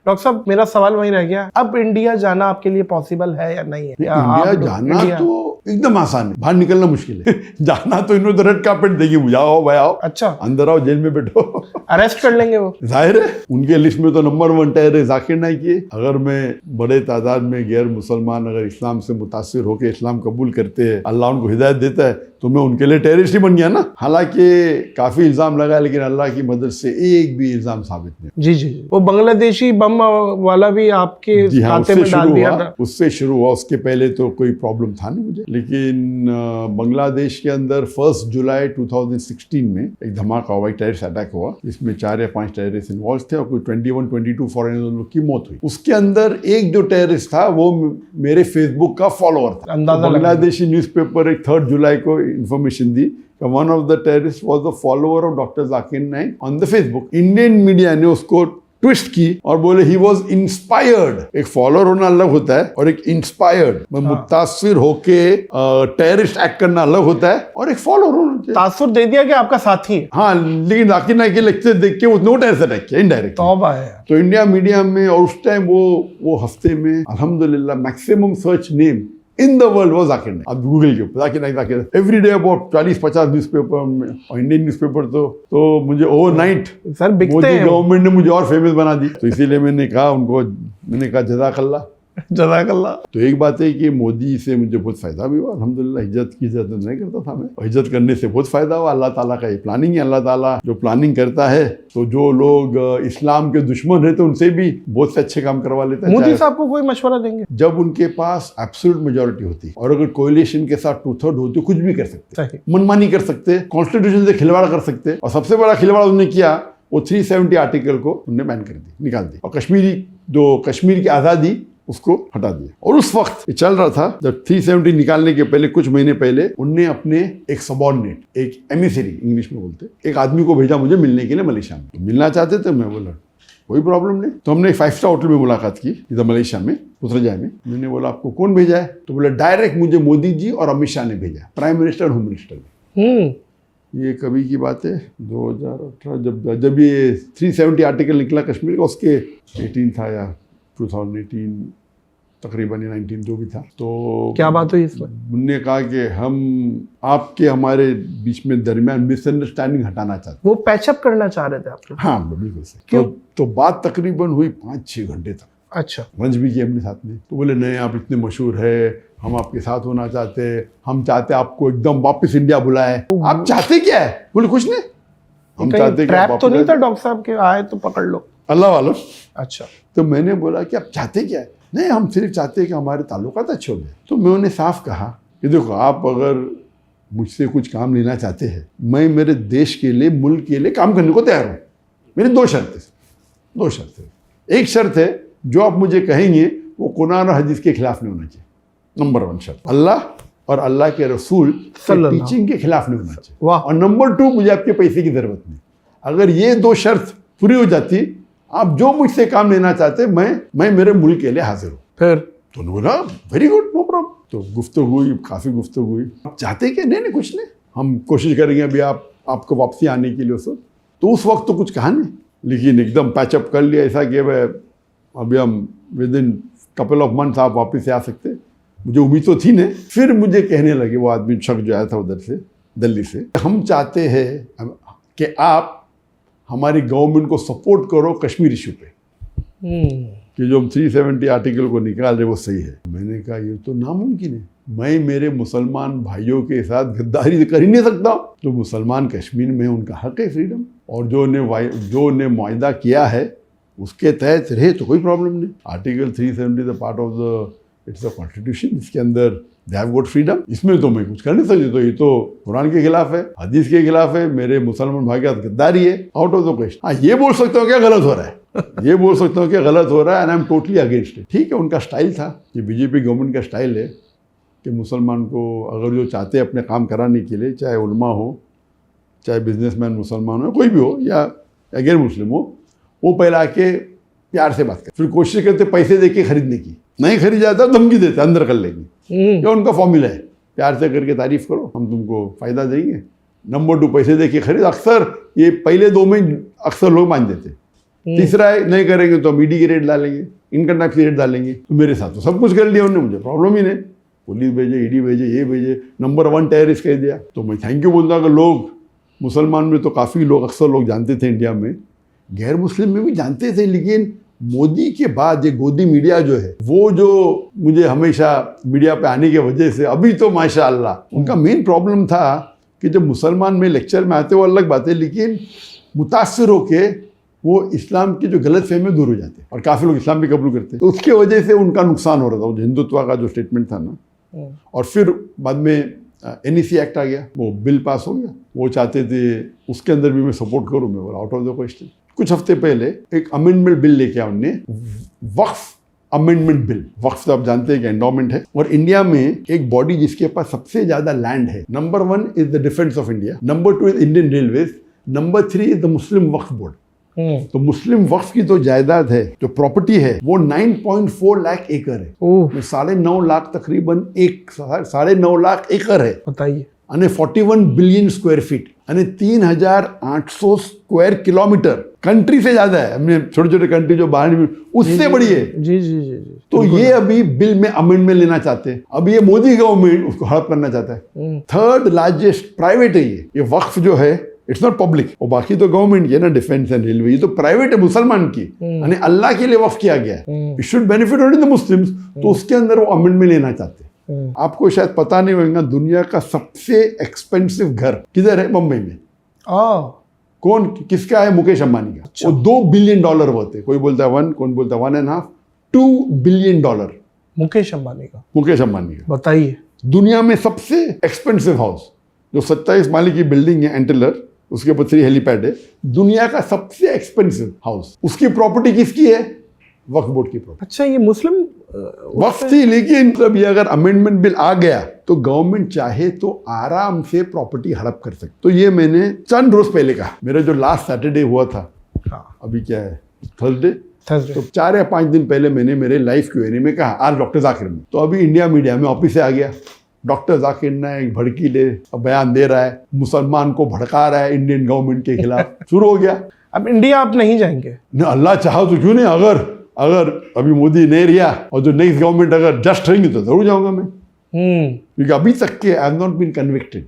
Doctor साहब मेरा सवाल वहीं रह गया, अब इंडिया जाना आपके लिए पॉसिबल है या नहीं है? इंडिया जाना तो एकदम आसान है, बाहर निकलना मुश्किल है। जाना तो इन्होंने तो रेड कार्पेट देगी, आओ भाई आओ, अच्छा अंदर आओ, जेल में बैठो, अरेस्ट कर लेंगे वो। जाहिर है उनके लिस्ट में तो नंबर 1 टेररिस्ट जाकिर नाइक है। अगर मैं बड़े तादाद में गैर मुसलमान अगर इस्लाम से मुतासिर होकर इस्लाम कबूल करते हैं, अल्लाह उनको हिदायत देता है, तो मैं उनके लिए टेररिस्ट ही बन गया ना। हालांकि काफी इल्जाम लगा, लेकिन अल्लाह की मदद से एक भी इल्जाम साबित नहीं। जी जी, वो बांग्लादेशी बम वाला भी आपके खाते में डाल दिया था। उससे शुरू हुआ, उसके पहले तो कोई प्रॉब्लम था नहीं मुझे। लेकिन बांग्लादेश के अंदर 1 जुलाई 2016 में एक धमाका हुआ, एक टेररिस्ट अटैक हुआ, जिसमें 4 या 5 टेररिस्ट इन्वॉल्व थे और कोई 21-22 फॉरेनर की मौत हुई। उसके अंदर एक जो टेररिस्ट था वो मेरे फेसबुक का फॉलोअर था। बांग्लादेशी न्यूज़पेपर एक 3 जुलाई को इंफॉर्मेशन दी कि one of the terrorist was the follower of doctor Zakir Naik on the Facebook. Indian media ने उसको ट्विस्ट की और बोले ही वॉज इंस्पायर्ड। एक फॉलोअर होना अलग होता है और एक इंस्पायर्ड मुतासिर होके टेररिस्ट एक्ट करना अलग होता है, और एक फॉलोअर होना चाहिए। तासुर दे दिया कि आपका साथी है। हाँ, लेकिन जाकिर नाइक के लेक्चर देख के उसने टेररिस्ट अटैक किया इनडायरेक्ट। तौबा है। तो इंडिया मीडिया में, और उस टाइम वो हफ्ते में अल्हम्दुलिल्लाह maximum search name in the world वो जाकिर नाइक। अब गूगल के ऊपर Zakir Naik every day about 40-50 newspaper में, और इंडियन न्यूज़पेपर तो मुझे ओवरनाइट सर मोदी गवर्नमेंट ने मुझे और फेमस बना दी। तो इसीलिए मैंने कहा जज़ाकल्लाह। तो एक बात है कि मोदी से मुझे बहुत फायदा भी हुआ अल्हम्दुलिल्लाह। इज्जत नहीं करता था मैं, और इज्जत करने से बहुत फायदा हुआ। अल्लाह ताला का ये प्लानिंग है। अल्लाह ताला जो प्लानिंग करता है, तो जो लोग इस्लाम के दुश्मन रहते उनसे भी बहुत से अच्छे काम करवा लेता है। मोदी साहब को कोई मशवरा देंगे जब उनके पास एब्सोल्यूट मेजोरिटी होती, और अगर कोएलिशन के साथ 2/3 होती, कुछ भी कर सकते, मनमानी कर सकते, कॉन्स्टिट्यूशन से खिलवाड़ कर सकते। और सबसे बड़ा खिलवाड़ उन्होंने किया, वो 370 आर्टिकल को उन्होंने बैन कर दी, निकाल दी, और कश्मीर की आज़ादी उसको हटा दिया। और उस वक्त ये चल रहा था, जब 370 निकालने के पहले, कुछ महीने पहले, उनने अपने एक सबॉर्डिनेट, एक एमिसरी इंग्लिश में बोलते, एक आदमी को भेजा मुझे मिलने के लिए मलेशिया में। तो मिलना चाहते थे, मैं बोला कोई प्रॉब्लम नहीं। तो हमने एक 5 स्टार होटल में मुलाकात की इधर मलेशिया में, पुत्रजाय में। मैंने बोला आपको कौन भेजा है? तो बोला डायरेक्ट मुझे मोदी जी और अमित शाह ने भेजा, प्राइम मिनिस्टर और होम मिनिस्टर ने। ये कभी की बात है, 2018 जब ये 370 आर्टिकल निकला कश्मीर का, उसके 18 था या 2018 तकरीबन 19 जो भी था। तो क्या बात हुई इसमें? उन्होंने कहा कि हम आपके हमारे बीच में दरमियान मिसअंडरस्टैंडिंग हटाना चाहते, वो पैचअप करना चाह रहे थे आप? हाँ बिल्कुल सही। क्यों? तो बात तकरीबन हुई 5-6 घंटे तक। अच्छा। लंच भी किया अपने साथ में। तो बोले नहीं, आप इतने मशहूर है, हम आपके साथ होना चाहते, हम चाहते आपको एकदम वापस इंडिया बुलाए। आप चाहते क्या है? बोले कुछ नहीं, हम चाहते ट्रैप तो नहीं था डॉक्टर साहब के आए तो पकड़ लो, अल्लाह वालों। अच्छा। तो मैंने बोला कि आप चाहते क्या है? नहीं, हम सिर्फ चाहते हैं कि हमारे ताल्लुकात अच्छे हो जाए। तो मैं उन्हें साफ कहा कि देखो, आप अगर मुझसे कुछ काम लेना चाहते हैं, मैं मेरे देश के लिए, मुल्क के लिए काम करने को तैयार हूँ। मेरी 2 शर्तें। एक शर्त है, जो आप मुझे कहेंगे वो कुरान और हदीस के खिलाफ नहीं होना चाहिए, नंबर 1 शर्त। अल्लाह और अल्लाह के रसूल टीचिंग के खिलाफ नहीं होना चाहिए। और नंबर 2, मुझे आपके पैसे की जरूरत नहीं। अगर ये 2 शर्त पूरी हो जाती, आप जो मुझसे काम लेना चाहते, मैं मेरे मुल्क के लिए हाजिर हूँ। फिर तो बोला वेरी गुड, नो प्रॉब्लम। तो गुफ्तगू हुई, काफ़ी गुफ्तगू हुई। आप चाहते क्या? नहीं कुछ नहीं, हम कोशिश करेंगे अभी आपको वापसी आने के लिए। तो उस वक्त तो कुछ कहा नहीं, लेकिन एकदम पैचअप कर लिया ऐसा कि अभी हम with in couple of months आप वापस से आ सकते। मुझे उम्मीद तो थी नहीं। फिर मुझे कहने लगे वो आदमी, शख्स जो आया था उधर से, दिल्ली से, हम चाहते हैं कि आप हमारी गवर्नमेंट को सपोर्ट करो कश्मीर इशू पे, कि जो हम 370 आर्टिकल को निकाल रहे वो सही है। मैंने कहा ये तो नामुमकिन है, मैं मेरे मुसलमान भाइयों के साथ गद्दारी कर ही नहीं सकता। तो मुसलमान कश्मीर में उनका हक है फ्रीडम, और जो ने मुआहदा किया है उसके तहत रहे तो कोई प्रॉब्लम नहीं। Article 370 the part of the it's a constitution, इसके अंदर दे हैव गॉट फ्रीडम। इसमें तो मैं कुछ कर नहीं सकती। तो ये तो कुरान के खिलाफ है, हदीस के खिलाफ है, मेरे मुसलमान भाई का गद्दारी है, आउट ऑफ द क्वेश्चन। हाँ, ये बोल सकता हूँ क्या गलत हो रहा है, ये बोल सकता हूँ क्या गलत हो रहा है, and I am totally against it. ठीक है, उनका स्टाइल था, ये बीजेपी गवर्नमेंट का स्टाइल है कि मुसलमान को अगर जो चाहते हैं अपने काम कराने के लिए, चाहे उलमा हो, चाहे बिजनेसमैन मुसलमान हो, कोई भी हो, या गैर मुस्लिम हो, वो पहले आके प्यार से बात कर, फिर कोशिश करते पैसे दे के खरीदने की। नहीं खरीद जाता धमकी देते अंदर कर लेंगे, ये उनका फॉर्मूला है। प्यार से करके तारीफ करो, हम तुमको फ़ायदा देंगे। नंबर 2, पैसे दे के खरीद। अक्सर ये पहले 2 में अक्सर लोग मान देते, तीसरा है नहीं करेंगे तो हम ईडी की रेट डालेंगे, इनकम टैक्स की रेट डालेंगे। तो मेरे साथ तो सब कुछ कर लिया उन्होंने, मुझे प्रॉब्लम ही नहीं, पुलिस भेजे, ईडी भेजे, ये भेजे, नंबर 1 टेररिस्ट कह दिया। तो मैं थैंक यू बोलता, अगर लोग मुसलमान में तो काफ़ी लोग, अक्सर लोग जानते थे इंडिया में, गैर मुस्लिम में भी जानते थे, लेकिन मोदी के बाद ये गोदी मीडिया जो है, वो जो मुझे हमेशा मीडिया पे आने की वजह से अभी तो माशाअल्लाह, उनका मेन प्रॉब्लम था कि जब मुसलमान में लेक्चर में आते वो अलग बात है, लेकिन मुतासर होके वो इस्लाम की जो गलत फहमी दूर हो जाते और काफ़ी लोग इस्लाम भी कबूल करते, तो उसके वजह से उनका नुकसान हो रहा था, वो हिंदुत्व का जो स्टेटमेंट था ना। और फिर बाद में NEC एक्ट आ गया, वो बिल पास हो गया, वो चाहते थे उसके अंदर भी मैं सपोर्ट करूँ, मैं बोला आउट ऑफ द क्वेश्चन। कुछ हफ्ते पहले एक अमेंडमेंट बिल लेके आया उनने, वक्फ अमेंडमेंट बिल। वक्फ तो आप जानते हैं कि एंडोमेंट है, और इंडिया में एक बॉडी जिसके पास सबसे ज्यादा लैंड है, number 1 is the defence of India, number 2 is Indian railways, number 3 is the Muslim Waqf board. तो मुस्लिम वक्फ की तो जायदाद है, जो प्रॉपर्टी है, वो 9.4 लाख एकड़ है, 9.5 लाख तकरीबन, 9.5 लाख एकड़ है, बताइए, અને 41 बिलियन स्क्वायर फीट, અને 3,800 स्क्वायर किलोमीटर, कंट्री से ज्यादा है। हमने छोटे छोटे कंट्री जो बाहर में, उससे बड़ी है। जी जी जी जी। तो ये अभी बिल में अमेंडमेंट लेना चाहते हैं, अब ये मोदी गवर्नमेंट उसको हड़प करना चाहता है। 3rd लार्जेस्ट प्राइवेट है ये वक्फ जो है, इट्स नॉट पब्लिक, और बाकी तो गवर्नमेंट की है ना, डिफेंस एंड रेलवे, ये तो प्राइवेट है मुसलमान की, यानी अल्लाह के लिए वक्फ किया गया है, it should benefit only the Muslims. तो उसके अंदर वो अमेंडमेंट लेना चाहते हैं। आपको शायद पता नहीं होगा, दुनिया का सबसे एक्सपेंसिव घर किधर है? बम्बई में। कौन, किसका है? मुकेश अंबानी का। अच्छा। वो $2 बिलियन वर्थ है, कोई बोलता है 1, कौन बोलता है 1.5, $2 बिलियन। मुकेश अंबानी का। मुकेश अंबानी का, बताइए, दुनिया में सबसे एक्सपेंसिव हाउस, जो 27 माले की बिल्डिंग है, एंटेलर, उसके ऊपर 3 हेलीपैड है, दुनिया का सबसे एक्सपेंसिव हाउस, उसकी प्रॉपर्टी किसकी है? वक्फ बोर्ड की प्रॉपर्टी। अच्छा, ये मुस्लिम वक्फ थी, लेकिन जब ये अगर अमेंडमेंट बिल आ गया तो गवर्नमेंट चाहे तो आराम से प्रॉपर्टी हड़प कर सकते। तो ये मैंने चंद रोज पहले कहा, मेरा जो लास्ट सैटरडे हुआ था, अभी क्या है, थर्सडे, तो 4 या 5 दिन पहले मैंने मेरे लाइव Q&A में कहा, आज डॉक्टर जाकिर में, तो अभी इंडिया मीडिया में ऑफिस से आ गया, डॉक्टर जाकिर नाइक भड़कीले बयान दे रहा है, मुसलमान को भड़का रहा है इंडियन गवर्नमेंट के खिलाफ। शुरू हो गया। अब इंडिया आप नहीं जाएंगे? न, अल्लाह चाहा तो क्यों नहीं, अगर अभी मोदी नहीं रहा और जो नेक्स्ट गवर्नमेंट अगर जस्ट रहेंगे तो जरूर जाऊंगा मैं, क्योंकि अभी तक के I have not been convicted.